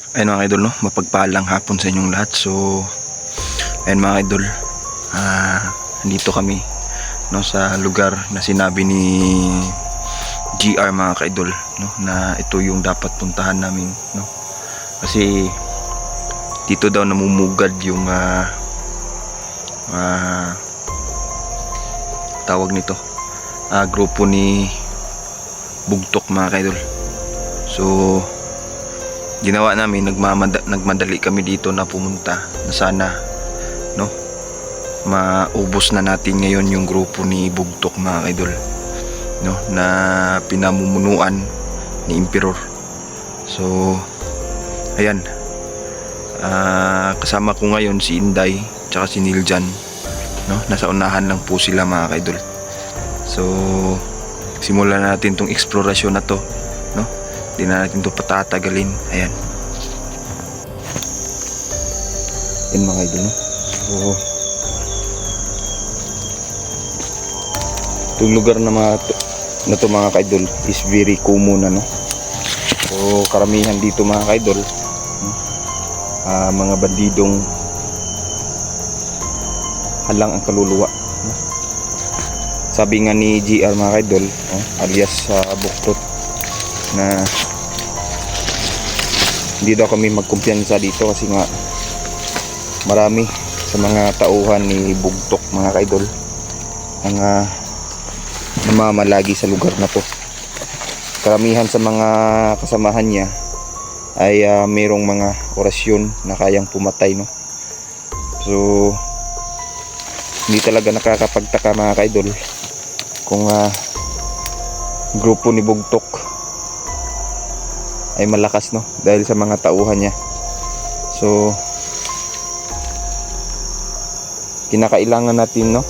Ayun mga idol, no? Mapagpalang hapon sa inyong lahat. So ayun mga idol, nandito kami, no, sa lugar na sinabi ni GR mga kaidol, no, na ito yung dapat puntahan namin, no? Kasi dito daw namumugad yung tawag nito, grupo ni Bugtok mga kaidol. So ginawa namin, nagmadali kami dito na pumunta, na sana, no, maubos na natin ngayon yung grupo ni Bugtok mga idol, no, na pinamumunuan ni Emperor. So ayan, kasama ko ngayon si Inday tsaka si Niljan, no, nasa unahan lang po sila mga idol. So simulan natin tong eksplorasyon na to, no. Di na natin to patatagalin. Ayan. Yan mga idol, no? So itong lugar na to mga kaidol is very common na, no? So karamihan dito mga kaidol, mga bandidong halang ang kaluluwa, no? Sabi nga ni GR mga kaidol, alias Buktot, na hindi daw kami magkumpiyansa dito kasi nga marami sa mga tauhan ni Bugtok mga kaidol ang namamalagi sa lugar na to. Karamihan sa mga kasamahan niya ay mayroong mga orasyon na kayang pumatay, no? So hindi talaga nakakapagtaka mga kaidol kung grupo ni Bugtok ay malakas, no, dahil sa mga tauhan niya. So kinakailangan natin, no,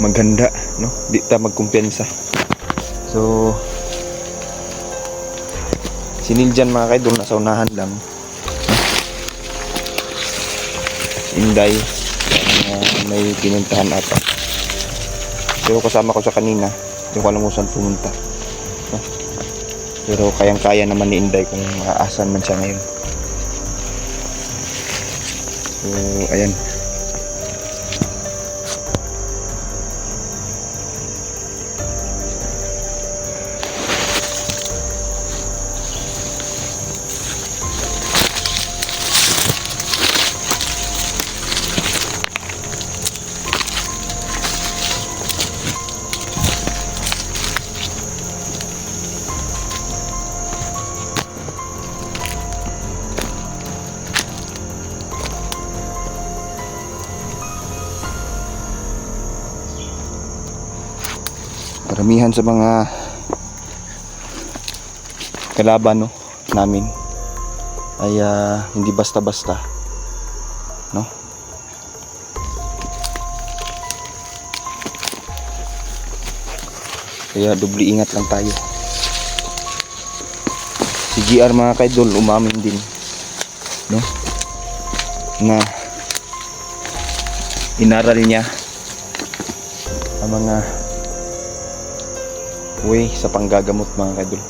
maghanda, no, di ta magkumpiyansa. So si Niljan mga kaidol nasa unahan lang, Inday may pinuntahan ata, pero kasama ko sa kanina, hindi ko alam kung saan pumunta, no? Pero kayang kaya naman ni Inday kung asan man siya ngayon. So ayan, karamihan sa mga kalaban, no, namin ay hindi basta-basta, no? Kaya dubli ingat lang tayo. Si GR mga kaidol umamin din, no, na inaral niya ang mga way sa panggagamot mga kaidol.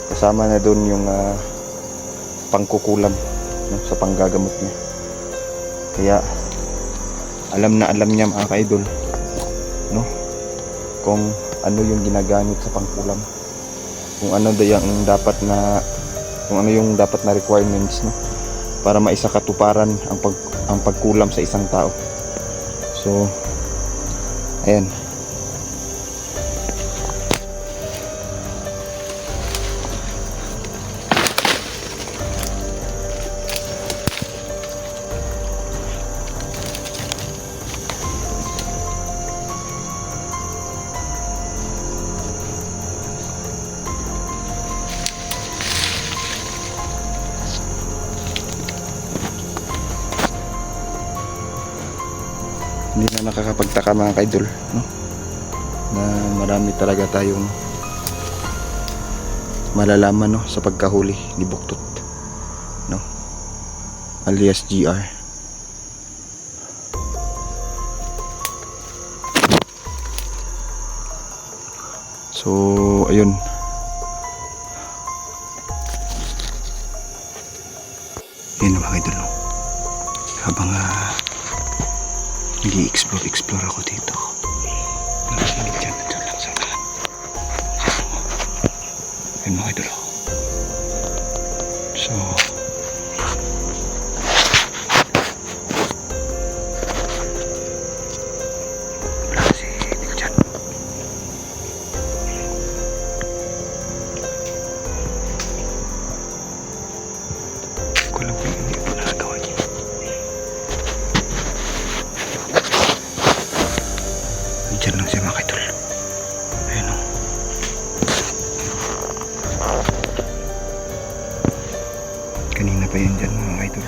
Kasama na doon yung pangkukulam, no, sa panggagamot niya. Kaya alam niya mga kaidol, no, kung ano yung ginagamit sa pangkulam, kung ano yung dapat na requirements, no, para maisakatuparan ang pagkulam sa isang tao. So ayan, hindi na nakakapagtaka mga kaidol, no, na marami talaga tayong malalaman, no, sa pagkahuli ni Buktot, no, alias GR. So ayun, yun mga idol, no? Habang nag-i-explore ako dito, nakikinig dyan lang sa unahan. Yun mga idol, oh. So wala si Emil dyan. Ko lang po yung hindi po nakagawa niya. Diyan lang siya mga idol. Ayan, o. Kanina pa yan dyan mga idol.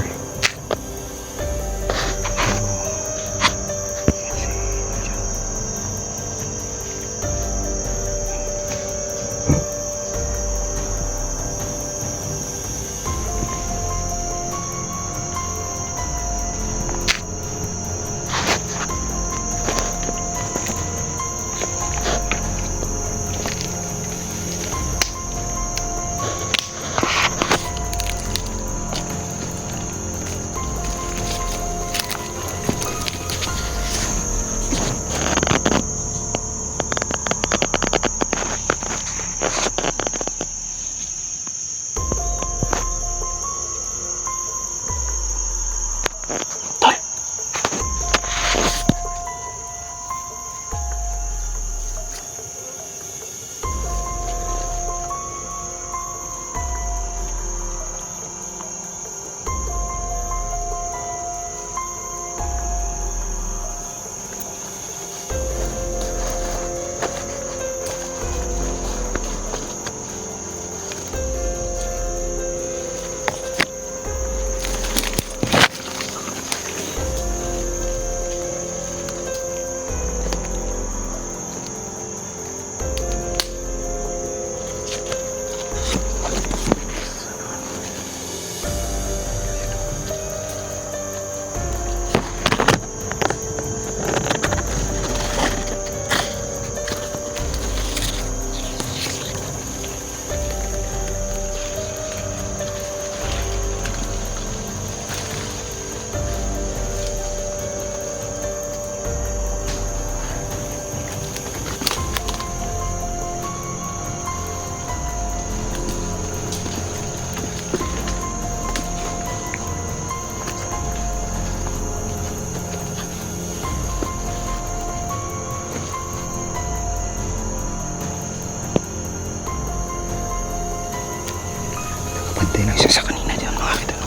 Pantay lang siya sa kanina dyan mga idol.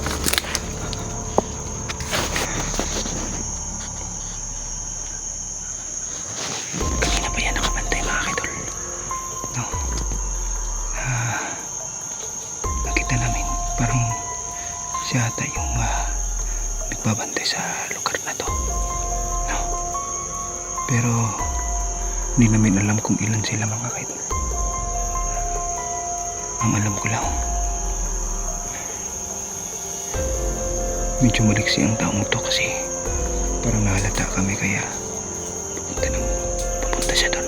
Kanina pa yan nakapantay mga idol, no? Nakita namin parang siya ata yung nagbabantay sa lugar na to, no? Pero hindi namin alam kung ilan sila mga idol. Ang alam ko lang, medyo maliksi ang taong to kasi parang nahalata kami kaya papunta siya doon.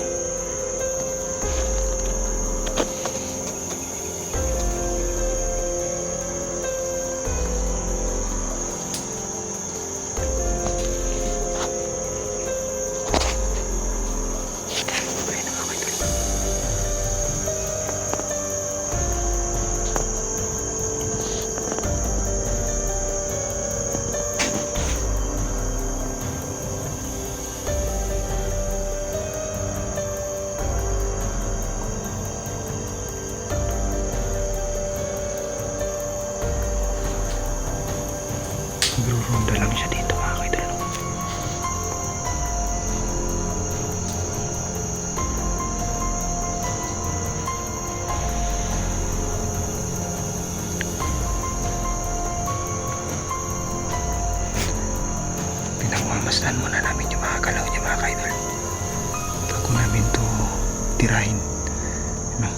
Ayun na mga idol. Nagro-ronda lang siya dito mga idol. Pinagmamasdan muna namin yung mga galaw niya mga idol bago namin to tirahin, no?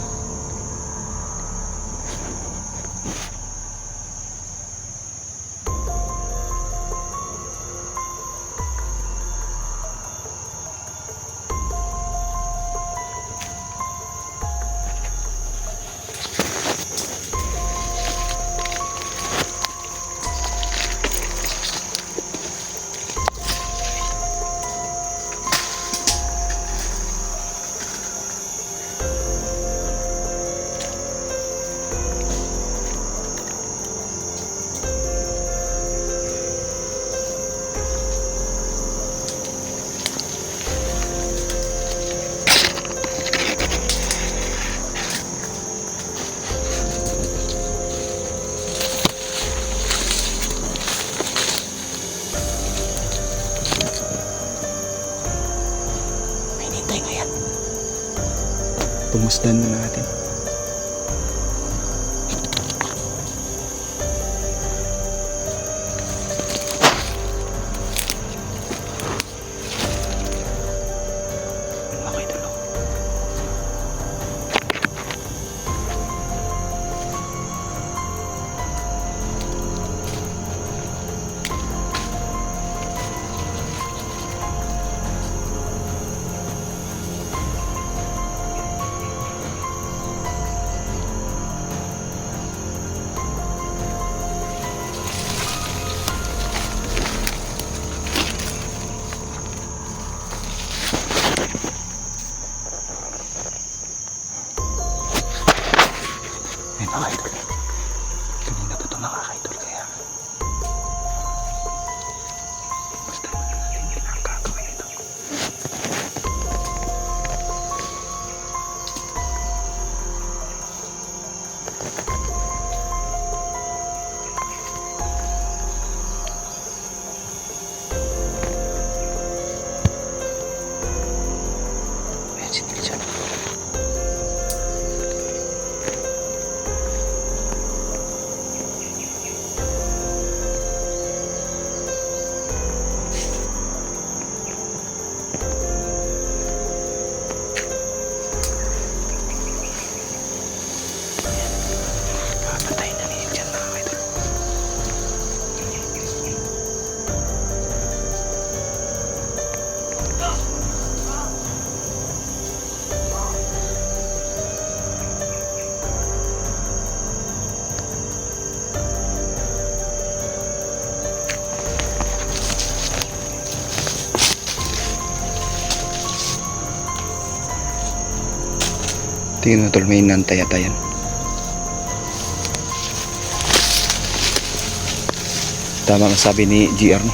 Pagmasdan na natin. Okay, tulo. Ayun mga idol. Kanina pa ito mga idol kaya basta naman natin hindi na ang gagawin ito. Ayan si Niljan. Patay na ni Niljan mga idol. Tingnan mo tol, may nantay-atayan. Tama ang sabi ni GR, no?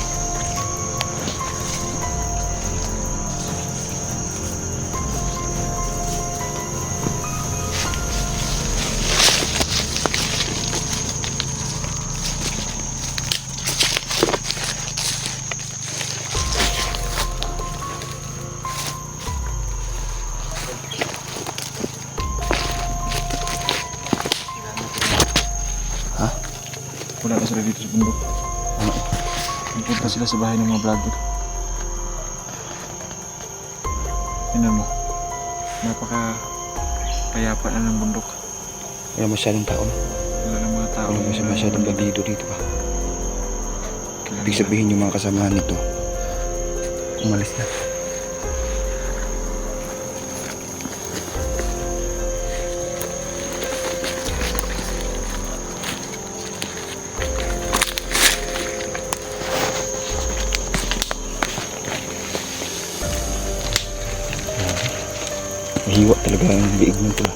Ha? Wala na sila dito sa bundok. Ano? Nagpunta sila sa bahay ng mga vlogger. Tingnan mo. Napaka payapa na ng bundok. Wala masyadong tao, no? Wala ng mga tao. Wala masyadong bandido dito pa. Kailangan Ibig sabihin yung mga kasamahan nito umalis na. Mahiwa talaga ang liig nito.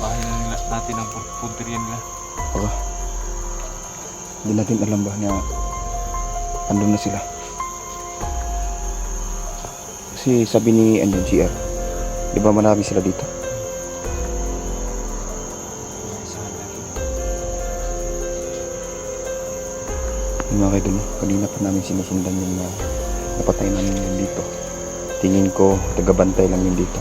bahay na nila, natin ang punteriya nila. Oo. Hindi natin alam ba na andun na sila. Kasi sabi ni GR, di ba marami sila dito? Yung mga kaidol, kanina pa namin sinusundan yung napatay namin yun dito. Tingin ko tagabantay lang yun dito.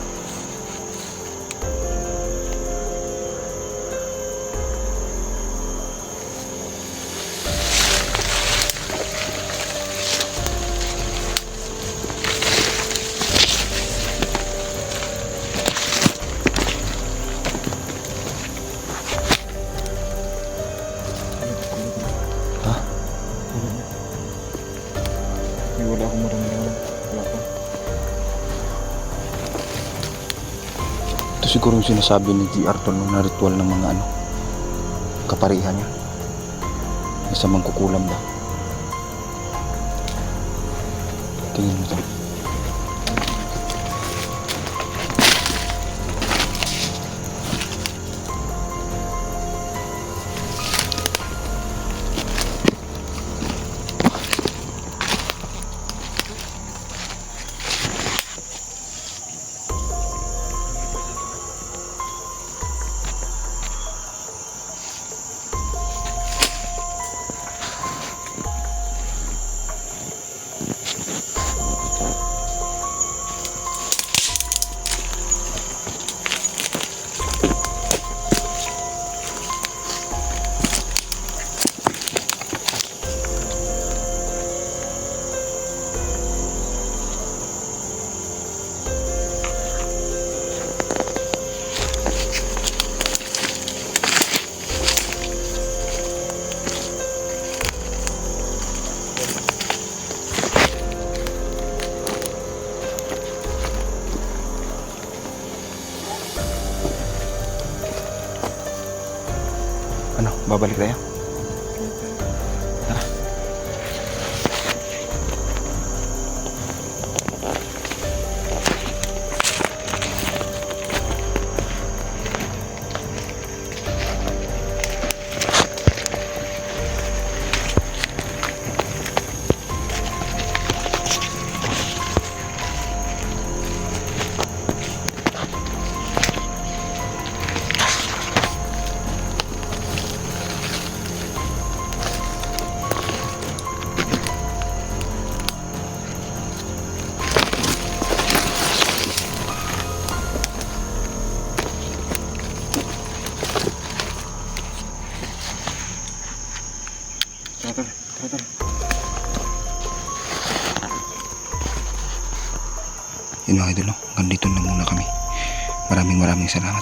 Wala pa. Ito siguro yung sinasabi ni GR Tol na ritual ng mga kaparihan niya. Nasa mangkukulam ba? Tingin mo ito. Babalik tayo? Tara. Tara. Yun mga idol, hanggang dito na muna kami. Maraming salamat.